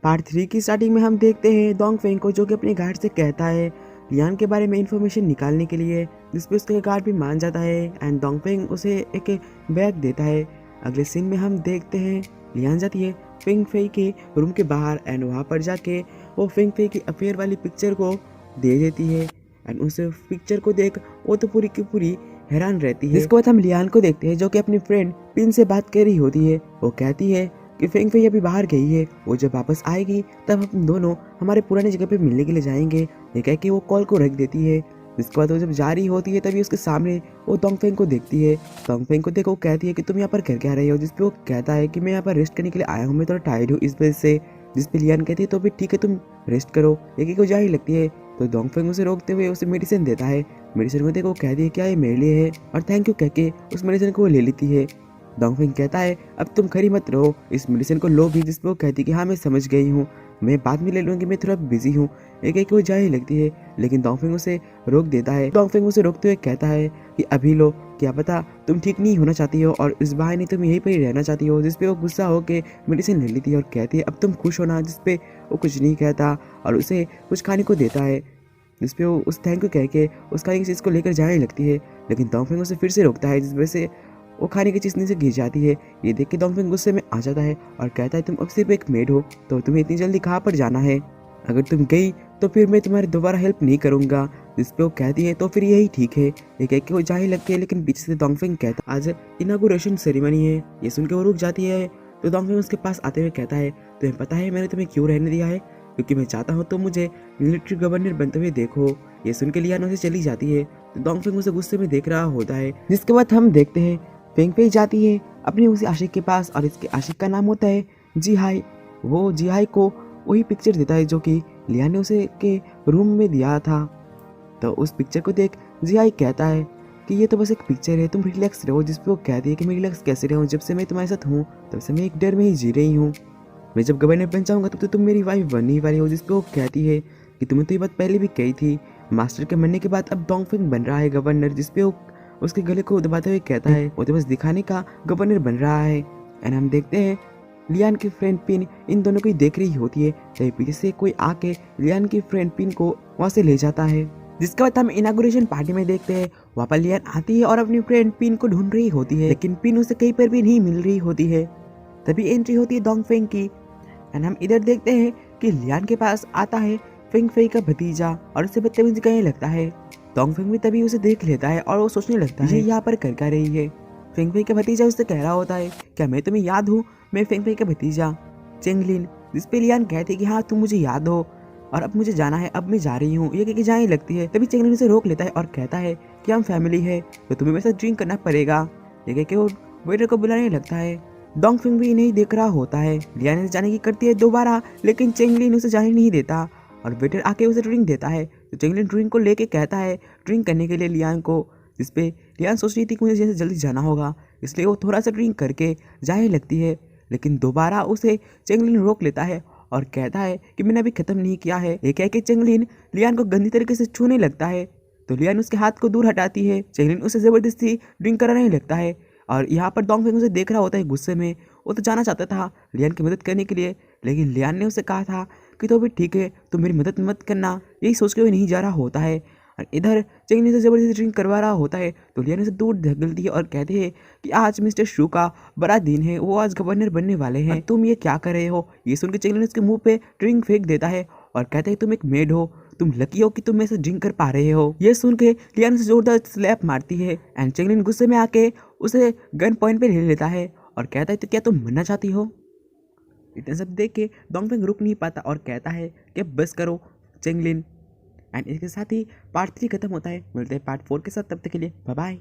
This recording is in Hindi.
पार्ट 3 की स्टार्टिंग में हम देखते हैं डोंगफेंग को, जो कि अपने गार्ड से कहता है लियान के बारे में इंफॉर्मेशन निकालने के लिए, जिसपे उसके गार्ड भी मान जाता है एंड डोंगफेंग उसे एक बैग देता है। अगले सीन में हम देखते हैं लियान जाती है फेंग फेई के रूम के बाहर एंड वहाँ पर जाके वो फेंग फेई की अफेयर वाली पिक्चर को दे देती है एंड उस पिक्चर को देख वो तो पूरी की पूरी हैरान रहती है। जिसके बाद हम लियान को देखते हैं, जो कि अपनी फ्रेंड पिन से बात कर रही होती है। वो कहती है कि फेंग फेई अभी बाहर गई है, वो जब वापस आएगी तब हम दोनों हमारे पुरानी जगह पे मिलने के लिए जाएंगे। ये कह के वो कॉल को रख देती है। जिसके बाद वो जब जा रही होती है तभी उसके सामने वो डोंगफेंग को देखती है। डोंगफेंग को देखो कहती है कि तुम यहाँ पर कर क्या रही हो, जिसपे वो कहता है कि मैं यहाँ पर रेस्ट करने के लिए आया हूँ, मैं थोड़ा टायर्ड हूँ इस वजह से। जिसपे लियान कहती है तो भी ठीक है तुम रेस्ट करो, एक को जा ही लगती है। तो डोंगफेंग उसे रोकते हुए उसे मेडिसिन देता है। मेडिसिन को देखो कहती है क्या ये मेरे लिए है और थैंक यू कह के उस मेडिसिन को वो ले लेती है। डोंगफेंग कहता है अब तुम खरी मत रहो, इस मेडिसिन को लो भी। जिसपे वो कहती है कि हाँ मैं समझ गई हूँ, मैं बाद में ले लूँगी, मैं थोड़ा बिजी हूँ। एक वो जा ही लगती है, लेकिन डोंगफेंग उसे रोक देता है। डोंगफेंग उसे रोकते हुए कहता है कि अभी लो, क्या पता तुम ठीक नहीं होना चाहती हो और इस बहाने तुम यहीं पर ही रहना चाहती हो। जिसपे वो गुस्सा होकर मेडिसिन ले लेती है और कहती है अब तुम खुश होना। जिसपे वो कुछ नहीं कहता और उसे कुछ खाने को देता है। जिसपे वो उस थैंक यू कह के उस खाने की चीज़ को लेकर जाने लगती है, लेकिन डोंगफेंग उसे फिर से रोकता है, जिस वजह से वो खाने की चीज़ नीचे गिर जाती है। ये देख के डोंगफेंग गुस्से में आ जाता है और कहता है तुम अब सिर्फ एक मेड हो, तो तुम्हें इतनी जल्दी कहाँ पर जाना है, अगर तुम गई तो फिर मैं तुम्हारी दोबारा हेल्प नहीं करूँगा। जिसपे वो कहती है तो फिर यही ठीक है। ये कह के वो जा ही लगती है, लेकिन पीछे से डोंगफेंग कहता आज इनागुरेशन सेरेमनी है। ये सुन के वो रुक जाती है। तो डोंगफेंग उसके पास आते हुए कहता है तुम्हें पता है मैंने तुम्हें क्यों रहने दिया है, क्योंकि मैं चाहता हूँ तुम मुझे मिलिट्री गवर्नर बनते हुए देखो। ये सुन के लियान उसे चली जाती है। तो डोंगफेंग उसे गुस्से में देख रहा होता है। जिसके बाद हम देखते हैं फेंग फेई जाती है अपने उसी आशिक के पास और इसके आशिक का नाम होता है जीहाई। वो जीहाई को वही पिक्चर देता है जो कि लियान ने उसे के रूम में दिया था। तो उस पिक्चर को देख जीहाई कहता है कि ये तो बस एक पिक्चर है, तुम रिलैक्स रहो। जिसपे वो कहती है कि मैं रिलैक्स कैसे रहूँ, जब से मैं तुम्हारे साथ हूँ तब से मैं एक डर में ही जी रही हूँ, मैं जब गवर्नर बन जाऊँगा तब तो तुम मेरी वाइफ बनने वाली हो। जिसपे वो कहती है कि तुम्हें तो ये बात पहले भी कही थी, मास्टर के मरने के बाद अब डोंगफेंग बन रहा है गवर्नर। जिसपे वो उसके गले को दबाते हुए कहता है वो तो बस दिखाने का गवर्नर बन रहा है। एंड हम देखते हैं लियान की फ्रेंड पिन इन दोनों को ही देख रही होती है, तभी पीछे से कोई आके लियान की फ्रेंड पिन को वहाँ से ले जाता है। जिसके बाद हम इनागुरेशन पार्टी में देखते हैं वहाँ पर लियान आती है और अपनी फ्रेंड पिन को ढूंढ रही होती है, लेकिन पिन उसे कहीं पर भी नहीं मिल रही होती है। तभी एंट्री होती है डोंगफेंग की एंड हम इधर देखते हैं कि लियान के पास आता है फेंग फेई का भतीजा और उसे बदतमीजी करने लगता है। डोंगफेंग भी तभी उसे देख लेता है और वो सोचने लगता है ये यहाँ पर कर क्या रही है। फेंग फेई का भतीजा उससे कह रहा होता है क्या मैं तुम्हें याद हूँ, मैं फेंग फेई का भतीजा चेंगलिन। जिसपे लियान कहती है कि हाँ तुम मुझे याद हो और अब मुझे जाना है, अब मैं जा रही हूँ। ये कह के जाने लगती है, तभी चेंगलिन उसे रोक लेता है और कहता है कि हम फैमिली है तो तुम्हें मेरे साथ ड्रिंक करना पड़ेगा। ये कह के वो वेटर को बुलाने लगता है। डोंगफेंग भी नहीं देख रहा होता है। लियान ने जाने की करती है दोबारा, लेकिन चेंगलिन उसे जाने नहीं देता और वेटर आके उसे ड्रिंक देता है। तो चेंगलिन ड्रिंक को लेके कहता है ड्रिंक करने के लिए लियान को। जिसपे लियान सोच रही थी कि मुझे जैसे जल्दी जाना होगा, इसलिए वो थोड़ा सा ड्रिंक करके जाने लगती है, लेकिन दोबारा उसे चेंगलिन रोक लेता है और कहता है कि मैंने अभी खत्म नहीं किया है। ये कह के चेंगलिन लियान को गंदी तरीके से छूने लगता है। तो लियान उसके हाथ को दूर हटाती है। चेंगलिन उसे जबरदस्ती ड्रिंक कराने लगता है और यहाँ पर डोंगफेंग उसे देख रहा होता है गुस्से में। वो तो जाना चाहता था लियान की मदद करने के लिए, लेकिन लियान ने उसे कहा था कि तो भी ठीक है तुम मेरी मदद मत करना, यही सोच के वो नहीं जा रहा होता है। और इधर चेंगलिन से जबरदस्ती ड्रिंक करवा रहा होता है तो लियान उसे दूर धकेलती है और कहते हैं कि आज मिस्टर शू का बड़ा दिन है, वो आज गवर्नर बनने वाले हैं, तुम ये क्या कर रहे हो। ये सुन के चेंगलिन उसके मुंह पे ड्रिंक फेंक देता है और कहता है तुम एक मेड हो, तुम लकी हो कि तुम मेरे से ड्रिंक कर पा रहे हो। ये सुन के लियान उसे जोरदार स्लैप मारती है एंड चेंगलिन गुस्से में आके उसे गन पॉइंट पे ले लेता है और कहता है तो क्या तुम मरना चाहती हो। इतना सब देख के डोंगफेंग रुक नहीं पाता और कहता है कि बस करो चेंगलिन। एंड इसके साथ ही पार्ट 3 खत्म होता है। मिलते हैं पार्ट 4 के साथ, तब तक के लिए बाय बाय।